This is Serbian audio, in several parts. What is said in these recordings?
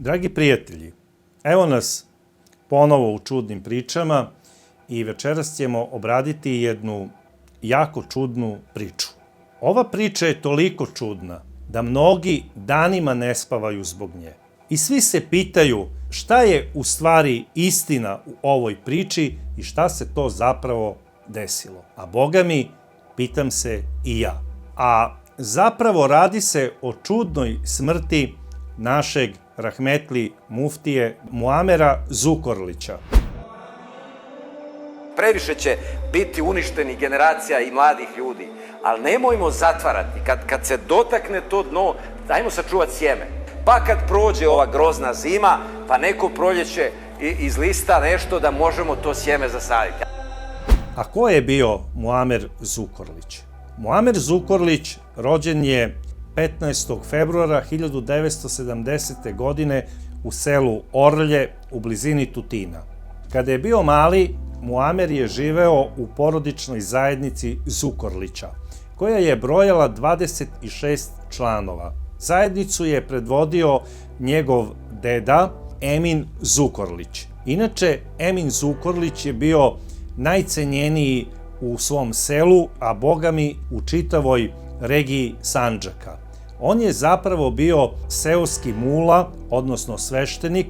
Dragi prijatelji, evo nas ponovo u čudnim pričama i večeras ćemo obraditi jednu jako čudnu priču. Ova priča je toliko čudna da mnogi danima ne spavaju zbog nje. I svi se pitaju šta je u stvari istina u ovoj priči i šta se to zapravo desilo. A Boga mi, pitam se i ja. A zapravo radi se o čudnoj smrti našeg rahmetli muftije Muamera Zukorlića. Previše će biti uništenih generacija i mladih ljudi, ali nemojmo zatvarati. Kad se dotakne to dno, dajmo sačuvati sjeme. Pa kad prođe ova grozna zima, pa neko proljeće izlista nešto da možemo to sjeme zasaditi. A ko je bio Muamer Zukorlić? Muamer Zukorlić rođen je 15. februara 1970. godine u selu Orlje u blizini Tutina. Kada je bio mali, Muamer je živeo u porodičnoj zajednici Zukorlića, koja je brojala 26 članova. Zajednicu je predvodio njegov deda Emin Zukorlić. Inače, Emin Zukorlić je bio najcenjeniji u svom selu, a Boga mi u čitavoj regiji Sandžaka. On je zapravo bio seoski mula, odnosno sveštenik,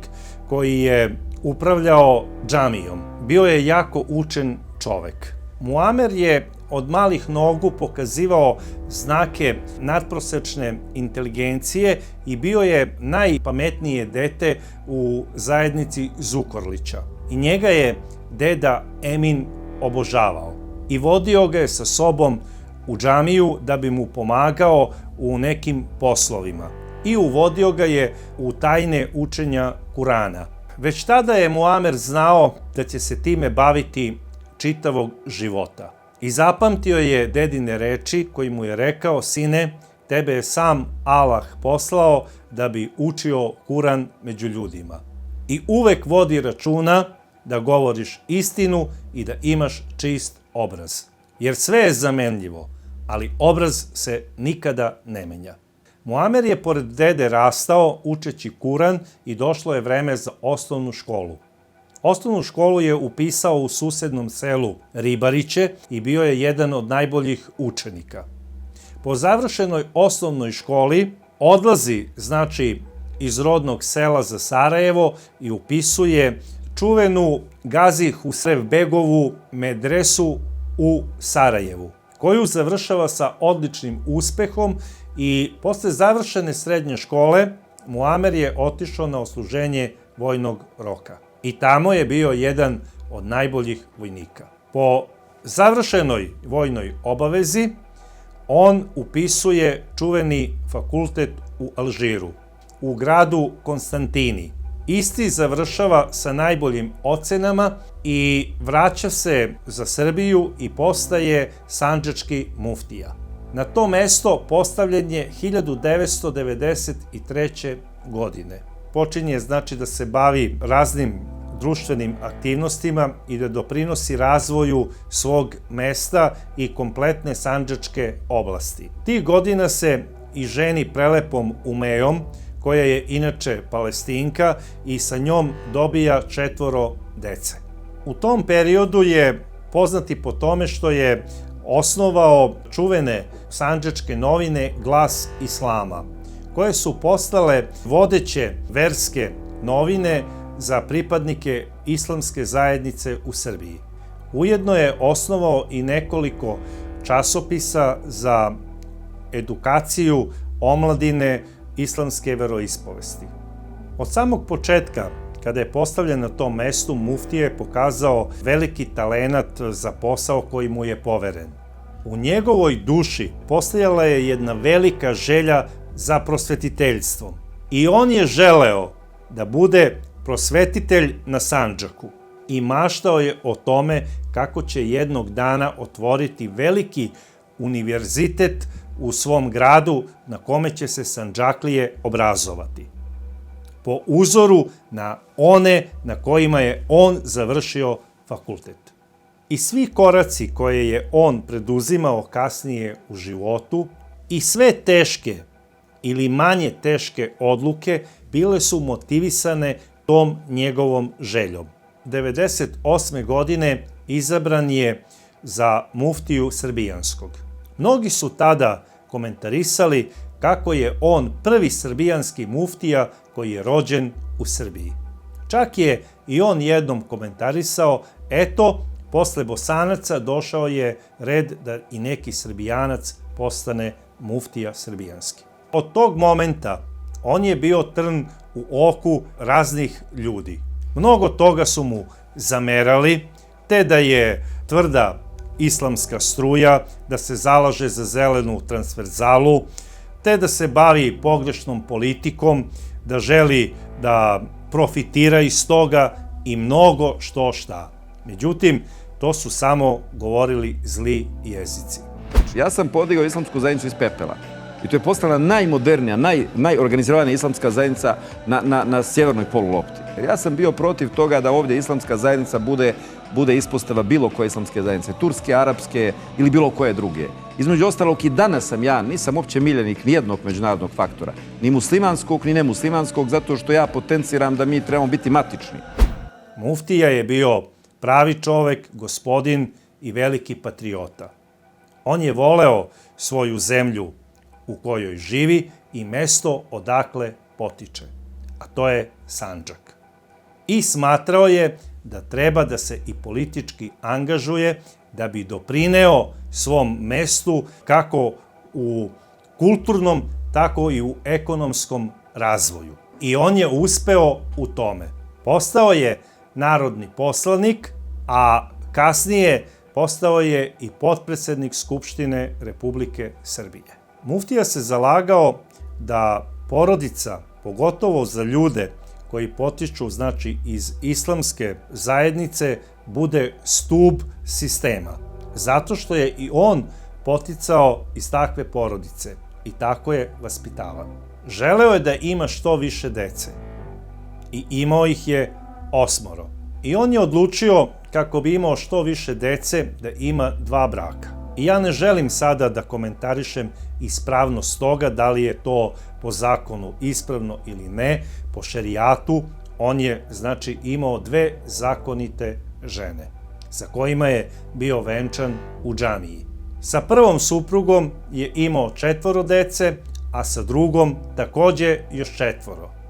koji je upravljao džamijom. Bio je jako učen čovek. Muamer je od malih nogu pokazivao znake nadprosečne inteligencije i bio je najpametnije dete u zajednici Zukorlića. I njega je deda Emin obožavao i vodio ga je sa sobom u džamiju da bi mu pomagao u nekim poslovima. I uvodio ga je u tajne učenja Kurana. Već tada je Muamer znao da će se time baviti čitavog života. I zapamtio je dedine reči koji mu je rekao: sine, tebe je sam Allah poslao da bi učio Kuran među ljudima. I uvek vodi računa da govoriš istinu i da imaš čist obraz. Jer sve je zamenljivo, ali obraz se nikada ne menja. Muamer je pored dede rastao učeći Kuran i došlo je vreme za osnovnu školu. Osnovnu školu je upisao u susednom selu Ribariće i bio je jedan od najboljih učenika. Po završenoj osnovnoj školi odlazi, iz rodnog sela za Sarajevo i upisuje čuvenu Gazi Husrevbegovu medresu u Sarajevu, koju završava sa odličnim uspehom i posle završene srednje škole Muamer je otišao na odsluženje vojnog roka. I tamo je bio jedan od najboljih vojnika. Po završenoj vojnoj obavezi on upisuje čuveni fakultet u Alžiru, u gradu Konstantini. Isti završava sa najboljim ocenama i vraća se za Srbiju i postaje sandžački muftija. Na to mesto postavljen je 1993. godine. Počinje da se bavi raznim društvenim aktivnostima i da doprinosi razvoju svog mesta i kompletne sandžačke oblasti. Tih godina se i ženi prelepom Umejom, koja je inače Palestinka, i sa njom dobija 4 dece. U tom periodu je poznati po tome što je osnovao čuvene sandžačke novine Glas Islama, koje su postale vodeće verske novine za pripadnike islamske zajednice u Srbiji. Ujedno je osnovao i nekoliko časopisa za edukaciju omladine islamske veroispovesti. Od samog početka, kada je postavljen na tom mestu, muftija je pokazao veliki talenat za posao koji mu je poveren. U njegovoj duši postojala je jedna velika želja za prosvetiteljstvom. I on je želeo da bude prosvetitelj na Sandžaku. I maštao je o tome kako će jednog dana otvoriti veliki univerzitet u svom gradu na kome će se Sandžaklije obrazovati. Po uzoru na one na kojima je on završio fakultet. I svi koraci koje je on preduzimao kasnije u životu i sve teške ili manje teške odluke bile su motivisane tom njegovom željom. 1998. godine izabran je za muftiju srbijanskog. Mnogi su tada komentarisali kako je on prvi srbijanski muftija koji je rođen u Srbiji. Čak je i on jednom komentarisao, eto, posle Bosanaca došao je red da i neki Srbijanac postane muftija srbijanski. Od tog momenta on je bio trn u oku raznih ljudi. Mnogo toga su mu zamerali, te da je tvrda islamska struja, da se zalaže za zelenu transverzalu, te da se bavi pogrešnom politikom, da želi da profitira iz toga i mnogo što šta. Međutim, to su samo govorili zli jezici. Ja sam podigao islamsku zajednicu iz pepela. I to je postala najmodernija, najorganizovanija islamska zajednica na sjevernoj polulopti. Ja sam bio protiv toga da ovdje islamska zajednica bude ispostava bilo koje islamske zajednice, turske, arapske ili bilo koje druge. Između ostalog i danas nisam uopće miljenik nijednog međunarodnog faktora, ni muslimanskog, ni nemuslimanskog, zato što ja potenciram da mi trebamo biti matični. Muftija je bio pravi čovek, gospodin i veliki patriota. On je voleo svoju zemlju u kojoj živi i mesto odakle potiče, a to je Sandžak. I smatrao je da treba da se i politički angažuje da bi doprineo svom mestu kako u kulturnom, tako i u ekonomskom razvoju. I on je uspeo u tome. Postao je narodni poslanik, a kasnije postao je i potpredsednik Skupštine Republike Srbije. Muftija se zalagao da porodica, pogotovo za ljude koji potiču iz islamske zajednice, bude stub sistema. Zato što je i on poticao iz takve porodice i tako je vaspitavan. Želeo je da ima što više dece i imao ih je 8. I on je odlučio, kako bi imao što više dece, da ima 2 braka. I ja ne želim sada da komentarišem ispravnost toga, da li je to po zakonu ispravno ili ne. Po šerijatu on je, imao 2 zakonite žene, sa kojima je bio venčan u džamiji. Sa prvom suprugom je imao 4 dece, a sa drugom takođe još 4.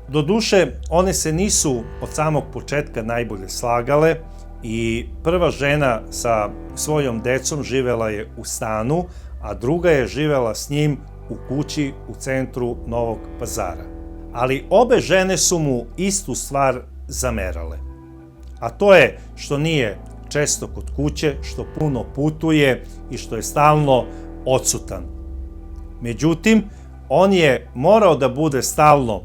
Doduše, one se nisu od samog početka najbolje slagale i prva žena sa svojom decom živela je u stanu, a druga je živela s njim u kući u centru Novog Pazara. Ali obe žene su mu istu stvar zamerale. A to je što nije često kod kuće, što puno putuje i što je stalno odsutan. Međutim, on je morao da bude stalno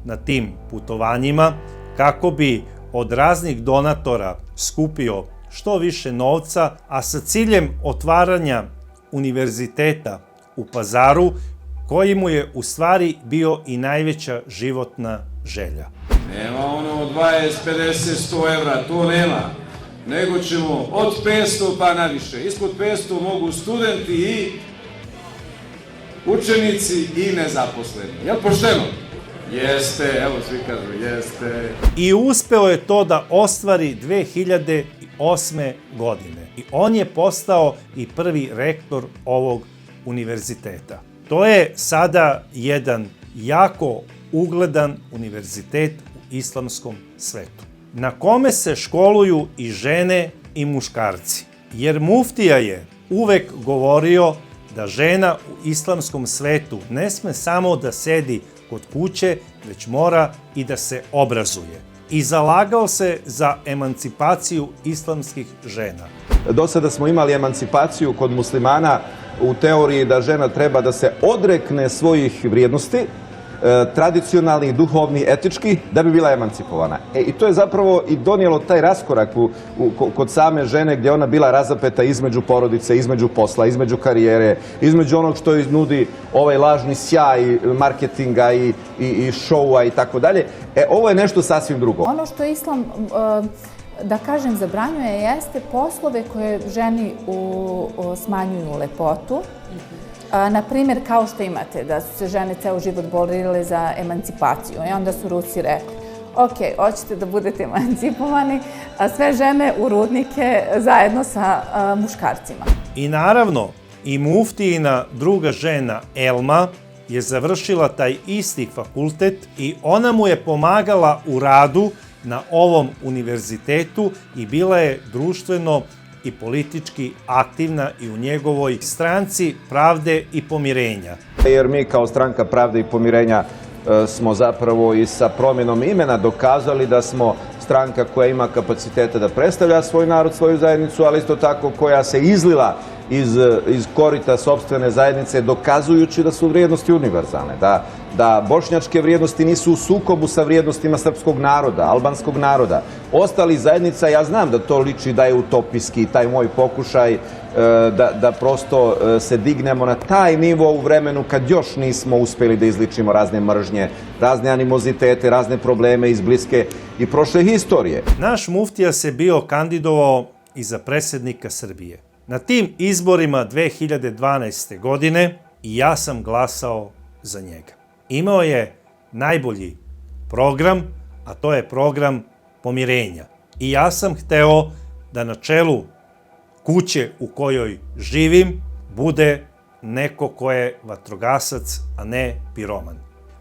na tim putovanjima kako bi od raznih donatora skupio što više novca, a sa ciljem otvaranja univerziteta u Pazaru, koji mu je u stvari bio i najveća životna želja. Nema ono 20, 50, 100 evra, to nema. Nego ćemo od 500 pa naviše. Ispod 500 mogu studenti i učenici i nezaposleni. Jel pošteno? Jeste, evo svi kažu, jeste. I uspeo je to da ostvari 2008. godine. I on je postao i prvi rektor ovog univerziteta. To je sada jedan jako ugledan univerzitet u islamskom svetu, na kome se školuju i žene i muškarci. Jer muftija je uvek govorio da žena u islamskom svetu ne sme samo da sedi kod kuće, već mora i da se obrazuje. I zalagao se za emancipaciju islamskih žena. Do sada smo imali emancipaciju kod muslimana u teoriji da žena treba da se odrekne svojih vrijednosti, tradicionalnih, duhovnih, etičkih, da bi bila emancipovana. I to je zapravo i donijelo taj raskorak kod same žene, gdje ona bila razapeta između porodice, između posla, između karijere, između onog što joj nudi ovaj lažni sjaj marketinga i šoua i tako dalje. Ovo je nešto sasvim drugo. Ono što islam, da kažem, zabranjuje jeste poslove koje ženi smanjuju lepotu, Na primjer, kao što imate da su se žene ceo život borile za emancipaciju i onda su Rusi rekli: ok, hoćete da budete emancipovani, a sve žene u rudnike zajedno sa muškarcima. I naravno, i muftijina druga žena Elma je završila taj isti fakultet i ona mu je pomagala u radu na ovom univerzitetu i bila je društveno i politički aktivna i u njegovoj stranci Pravde i pomirenja. Jer mi kao stranka Pravde i pomirenja smo zapravo i sa promjenom imena dokazali da smo stranka koja ima kapacitete da predstavlja svoj narod, svoju zajednicu, ali isto tako koja se izlila iz korita sopstvene zajednice, dokazujući da su vrijednosti univerzalne, da bošnjačke vrijednosti nisu u sukobu sa vrijednostima srpskog naroda, albanskog naroda. Ostali zajednica, ja znam da to liči da je utopijski, taj moj pokušaj da prosto se dignemo na taj nivo u vremenu kad još nismo uspjeli da izličimo razne mržnje, razne animozitete, razne probleme iz bliske i prošle historije. Naš muftija se bio kandidovao i za predsjednika Srbije. Na tim izborima 2012. godine i ja sam glasao za njega. Imao je najbolji program, a to je program pomirenja. I ja sam hteo da na čelu kuće u kojoj živim bude neko ko je vatrogasac, a ne piroman.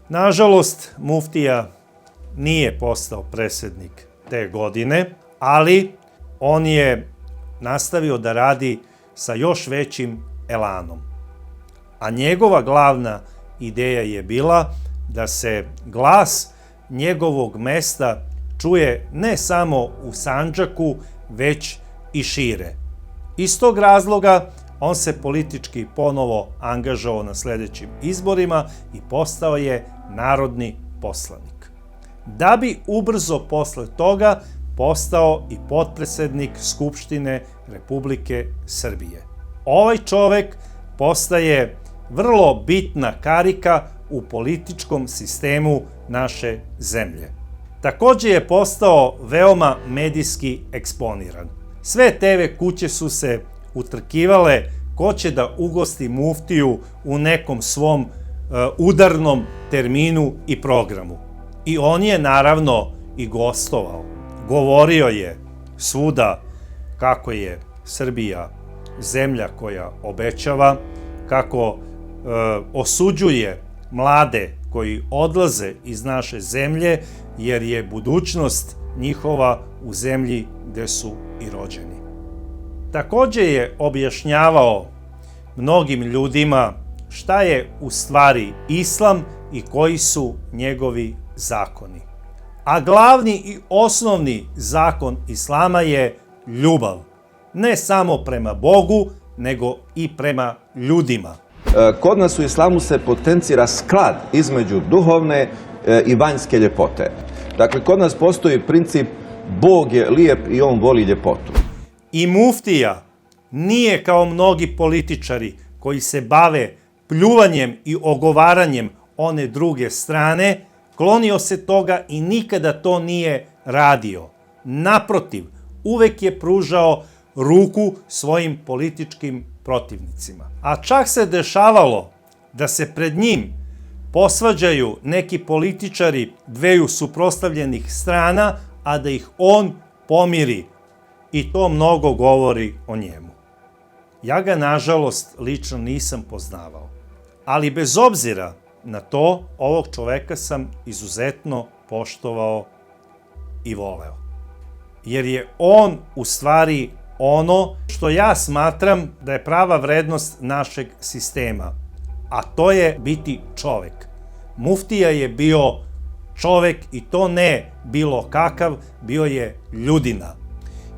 Nažalost, muftija nije postao predsjednik te godine, ali on je nastavio da radi sa još većim elanom. A njegova glavna ideja je bila da se glas njegovog mesta čuje ne samo u Sandžaku, već i šire. Iz tog razloga on se politički ponovo angažovao na sljedećim izborima i postao je narodni poslanik. Da bi ubrzo posle toga postao i potpredsjednik Skupštine Republike Srbije. Ovaj čovek postaje vrlo bitna karika u političkom sistemu naše zemlje. Također je postao veoma medijski eksponiran. Sve TV kuće su se utrkivale ko će da ugosti muftiju u nekom svom udarnom terminu i programu. I on je naravno i gostovao. Govorio je svuda kako je Srbija zemlja koja obećava, kako osuđuje mlade koji odlaze iz naše zemlje, jer je budućnost njihova u zemlji gde su i rođeni. Također je objašnjavao mnogim ljudima šta je u stvari islam i koji su njegovi zakoni. A glavni i osnovni zakon islama je ljubav. Ne samo prema Bogu, nego i prema ljudima. Kod nas u islamu se potencira sklad između duhovne i vanjske ljepote. Dakle, kod nas postoji princip Bog je lijep i on voli ljepotu. I muftija nije kao mnogi političari koji se bave pljuvanjem i ogovaranjem one druge strane, klonio se toga i nikada to nije radio. Naprotiv, uvek je pružao ruku svojim političkim protivnicima. A čak se dešavalo da se pred njim posvađaju neki političari dveju suprotstavljenih strana, a da ih on pomiri. I to mnogo govori o njemu. Ja ga, nažalost, lično nisam poznavao. Ali bez obzira na to, ovog čoveka sam izuzetno poštovao i voleo. Jer je on u stvari ono što ja smatram da je prava vrednost našeg sistema. A to je biti čovek. Muftija je bio čovek i to ne bilo kakav, bio je ljudina.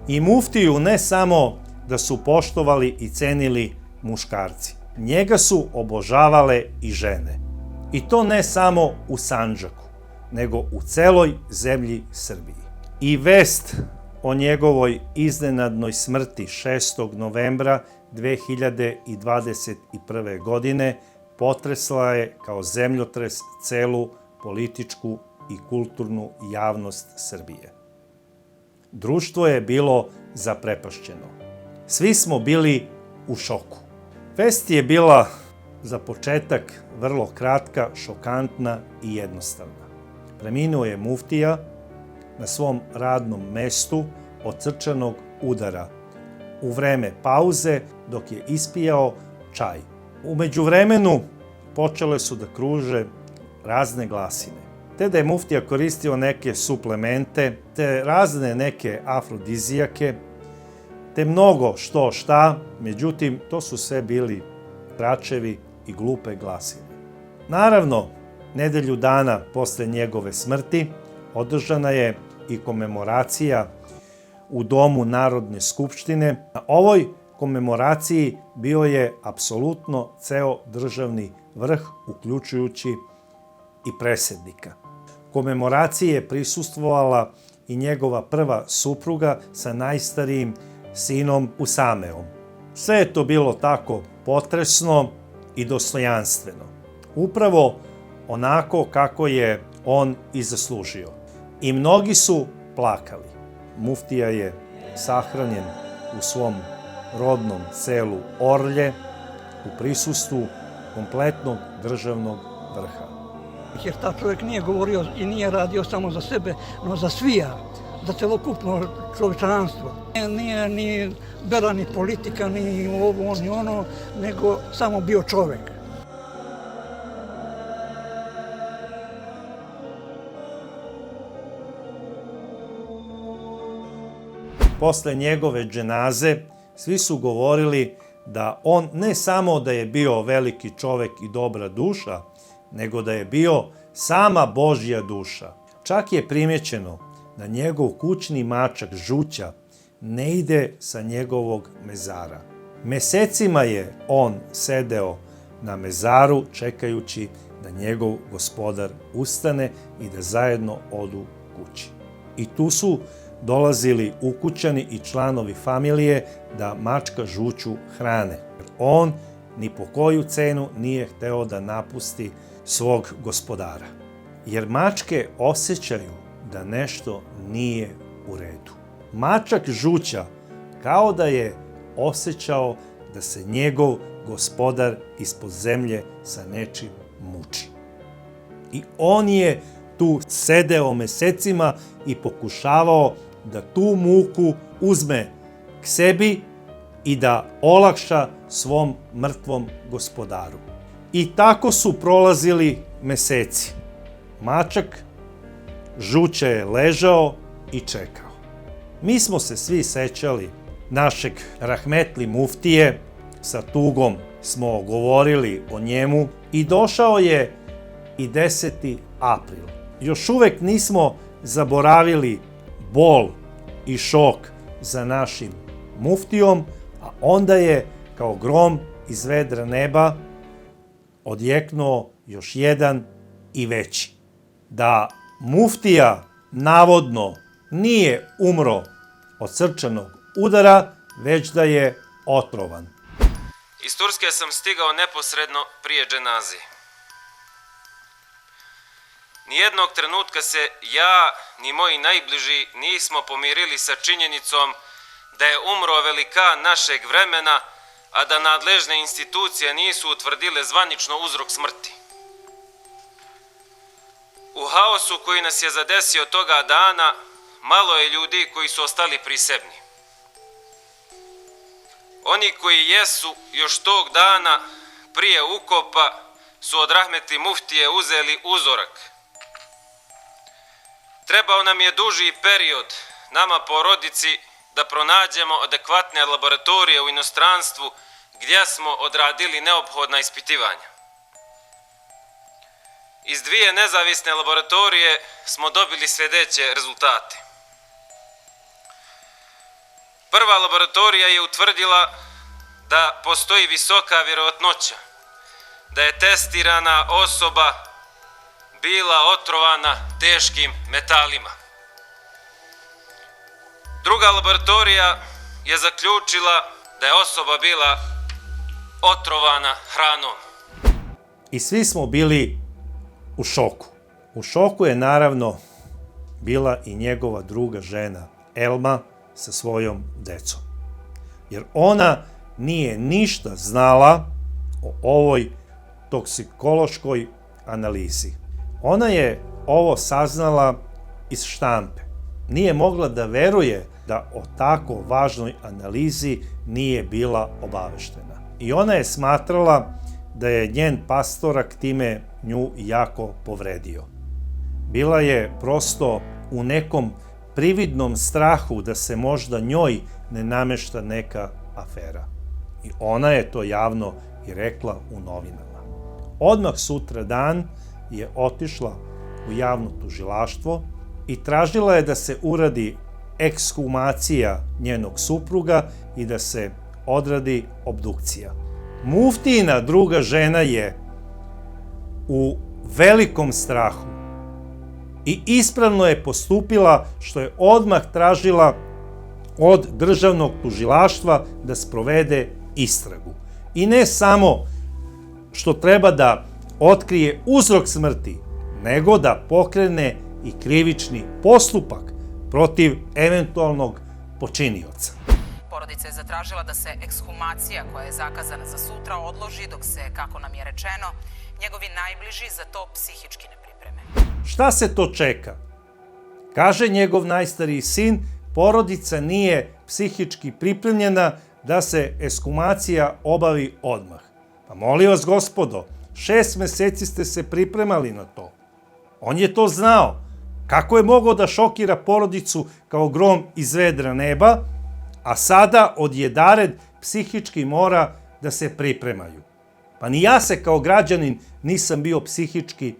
I muftiju ne samo da su poštovali i cenili muškarci. Njega su obožavale i žene. I to ne samo u Sandžaku, nego u celoj zemlji Srbiji. I vest o njegovoj iznenadnoj smrti 6. novembra 2021. godine potresla je kao zemljotres celu političku i kulturnu javnost Srbije. Društvo je bilo zaprepašćeno. Svi smo bili u šoku. Vest je bila za početak vrlo kratka, šokantna i jednostavna. Preminuo je muftija na svom radnom mestu od srčanog udara u vreme pauze dok je ispijao čaj. U međuvremenu počele su da kruže razne glasine, te da je muftija koristio neke suplemente, te razne neke afrodizijake, te mnogo što šta, međutim, to su sve bili tračevi i glupe glasine. Naravno, nedelju dana posle njegove smrti održana je i komemoracija u Domu Narodne skupštine. Na ovoj komemoraciji bio je apsolutno ceo državni vrh, uključujući i predsjednika. Komemoraciji je prisustvovala i njegova prva supruga sa najstarijim sinom Usameom. Sve je to bilo tako potresno i dostojanstveno. Upravo onako kako je on i zaslužio. I mnogi su plakali. Muftija je sahranjen u svom rodnom selu Orlje u prisustvu kompletnog državnog vrha. Jer ta čovjek nije govorio i nije radio samo za sebe, no za svija, za celokupno čovječanstvo. Nije ni bila ni politika, ni ovo, ni ono, nego samo bio čovjek. Posle njegove dženaze svi su govorili da on ne samo da je bio veliki čovjek i dobra duša, nego da je bio sama Božja duša. Čak je primjećeno da njegov kućni mačak Žuća ne ide sa njegovog mezara. Mesecima je on sedeo na mezaru čekajući da njegov gospodar ustane i da zajedno odu kući. I tu su dolazili ukućani i članovi familije da mačka Žuću hrane. On ni po koju cenu nije hteo da napusti svog gospodara. Jer mačke osjećaju da nešto nije u redu. Mačak Žuća kao da je osjećao da se njegov gospodar ispod zemlje sa nečim muči. I on je tu sedeo mesecima i pokušavao da tu muku uzme k sebi i da olakša svom mrtvom gospodaru. I tako su prolazili meseci. Mačak Žuća je ležao i čekao. Mi smo se svi sećali našeg rahmetli muftije, sa tugom smo govorili o njemu i došao je i 10. april. Još uvek nismo zaboravili bol i šok za našim muftijom, a onda je kao grom iz vedra neba odjeknuo još jedan i veći. Da muftija navodno nije umro od srčanog udara, već da je otrovan. Iz Turske sam stigao neposredno prije dženaze. Nijednog trenutka se ja ni moji najbliži nismo pomirili sa činjenicom da je umro velikan našeg vremena, a da nadležne institucije nisu utvrdile zvanično uzrok smrti. U haosu koji nas je zadesio toga dana, malo je ljudi koji su ostali prisebni. Oni koji jesu još tog dana prije ukopa su od rahmetli muftije uzeli uzorak. Trebao nam je duži period, nama porodici, da pronađemo adekvatne laboratorije u inostranstvu gdje smo odradili neophodna ispitivanja. Iz dvije nezavisne laboratorije smo dobili sljedeće rezultate. Prva laboratorija je utvrdila da postoji visoka vjerojatnoća da je testirana osoba bila otrovana teškim metalima. Druga laboratorija je zaključila da je osoba bila otrovana hranom. I svi smo bili u šoku. U šoku je naravno bila i njegova druga žena, Elma, sa svojom decom. Jer ona nije ništa znala o ovoj toksikološkoj analizi. Ona je ovo saznala iz štampe. Nije mogla da veruje da o tako važnoj analizi nije bila obaveštena. I ona je smatrala da je njen pastorak time nju jako povredio. Bila je prosto u nekom prividnom strahu da se možda njoj ne namešta neka afera. I ona je to javno i rekla u novinama. Odmah sutra dan je otišla u javno tužilaštvo i tražila je da se uradi ekshumacija njenog supruga i da se odradi obdukcija. Muftijina druga žena je u velikom strahu i ispravno je postupila što je odmah tražila od državnog tužilaštva da sprovede istragu. I ne samo što treba da otkrije uzrok smrti, nego da pokrene i krivični postupak protiv eventualnog počinioca. Porodica je zatražila da se ekshumacija koja je zakazana za sutra odloži dok se, kako nam je rečeno, njegovi najbliži za to psihički ne pripreme. Šta se to čeka? Kaže njegov najstariji sin, porodica nije psihički pripremljena da se ekshumacija obavi odmah. Pa molim vas, gospodo, 6 meseci ste se pripremali na to. On je to znao. Kako je mogao da šokira porodicu kao grom iz vedra neba, a sada odjedared psihički mora da se pripremaju? Pa ni ja se kao građanin nisam bio psihički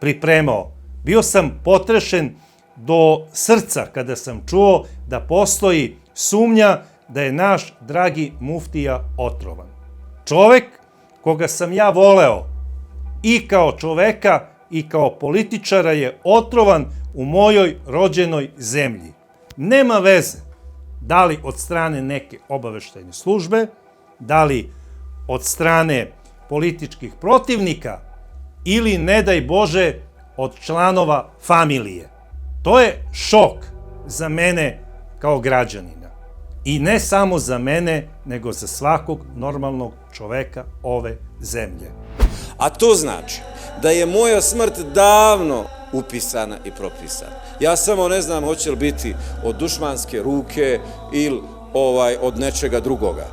pripremao. Bio sam potrešen do srca kada sam čuo da postoji sumnja da je naš dragi muftija otrovan. Čovek koga sam ja voleo i kao čoveka i kao političara je otrovan u mojoj rođenoj zemlji. Nema veze da li od strane neke obaveštajne službe, da li od strane političkih protivnika ili, ne daj Bože, od članova familije. To je šok za mene kao građanina. I ne samo za mene, nego za svakog normalnog čoveka ove zemlje. A to znači da je moja smrt davno upisana i propisana. Ja samo ne znam hoće li biti od dušmanske ruke ili od nečega drugoga.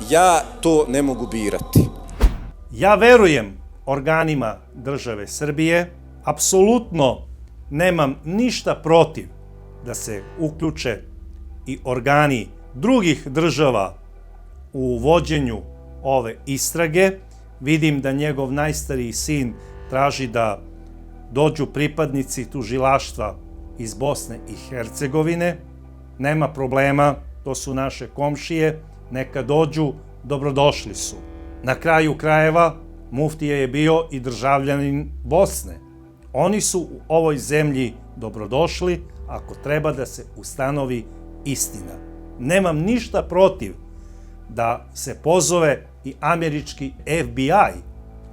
Ja to ne mogu birati. Ja verujem organima države Srbije, apsolutno nemam ništa protiv da se uključe i organi drugih država u vođenju ove istrage. Vidim da njegov najstariji sin traži da dođu pripadnici tužilaštva iz Bosne i Hercegovine. Nema problema, to su naše komšije, neka dođu, dobrodošli su. Na kraju krajeva, muftija je bio i državljanin Bosne. Oni su u ovoj zemlji dobrodošli ako treba da se ustanovi istina. Nemam ništa protiv da se pozove i američki FBI,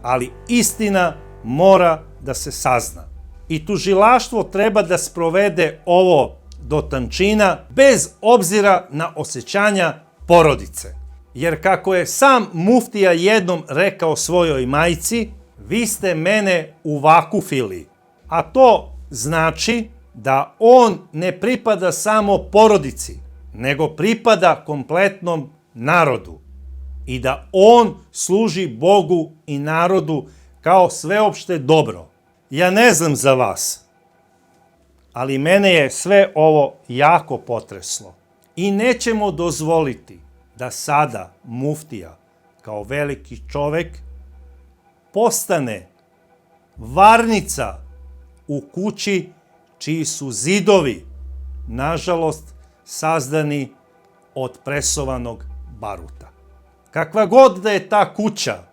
ali istina mora da se sazna. I tužilaštvo treba da sprovede ovo do tančina bez obzira na osjećanja porodice. Jer kako je sam muftija jednom rekao svojoj majci, vi ste mene uvakufili. A to znači da on ne pripada samo porodici, nego pripada kompletnom narodu. I da on služi Bogu i narodu kao sveopšte dobro. Ja ne znam za vas, ali mene je sve ovo jako potreslo. I nećemo dozvoliti da sada muftija, kao veliki čovek, postane varnica u kući čiji su zidovi, nažalost, sazdani od presovanog baruta. Kakva god da je ta kuća,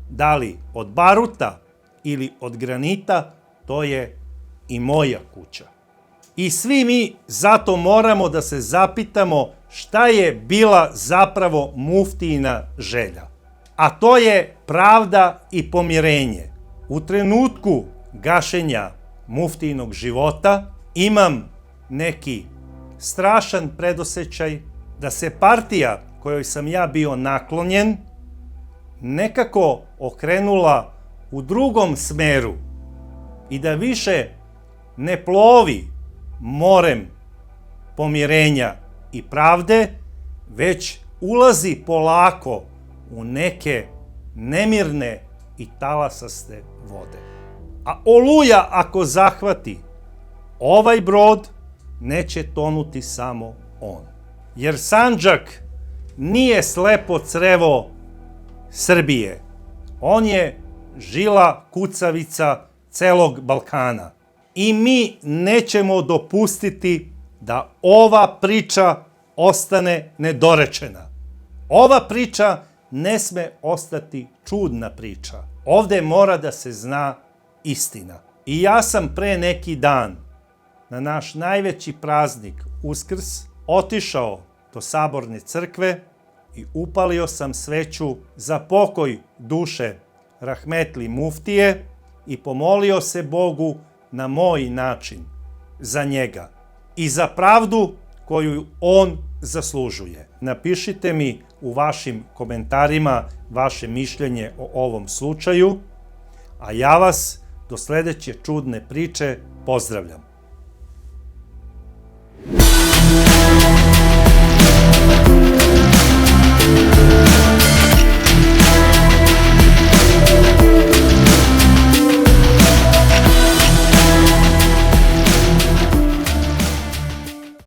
da li od baruta ili od granita, to je i moja kuća. I svi mi zato moramo da se zapitamo šta je bila zapravo muftijina želja. A to je pravda i pomirenje. U trenutku gašenja muftijinog života imam neki strašan predosećaj da se partija kojoj sam ja bio naklonjen nekako okrenula u drugom smeru i da više ne plovi morem pomirenja i pravde, već ulazi polako u neke nemirne i talasaste vode. A oluja ako zahvati ovaj brod, neće tonuti samo on. Jer Sandžak nije slepo crevo Srbije. On je žila kucavica celog Balkana. I mi nećemo dopustiti da ova priča ostane nedorečena. Ova priča ne sme ostati čudna priča. Ovde mora da se zna istina. I ja sam pre neki dan, na naš najveći praznik, Uskrs, otišao do Saborne crkve i upalio sam sveću za pokoj duše rahmetli muftije i pomolio se Bogu na moj način za njega i za pravdu koju on zaslužuje. Napišite mi u vašim komentarima vaše mišljenje o ovom slučaju, a ja vas do sledeće čudne priče pozdravljam.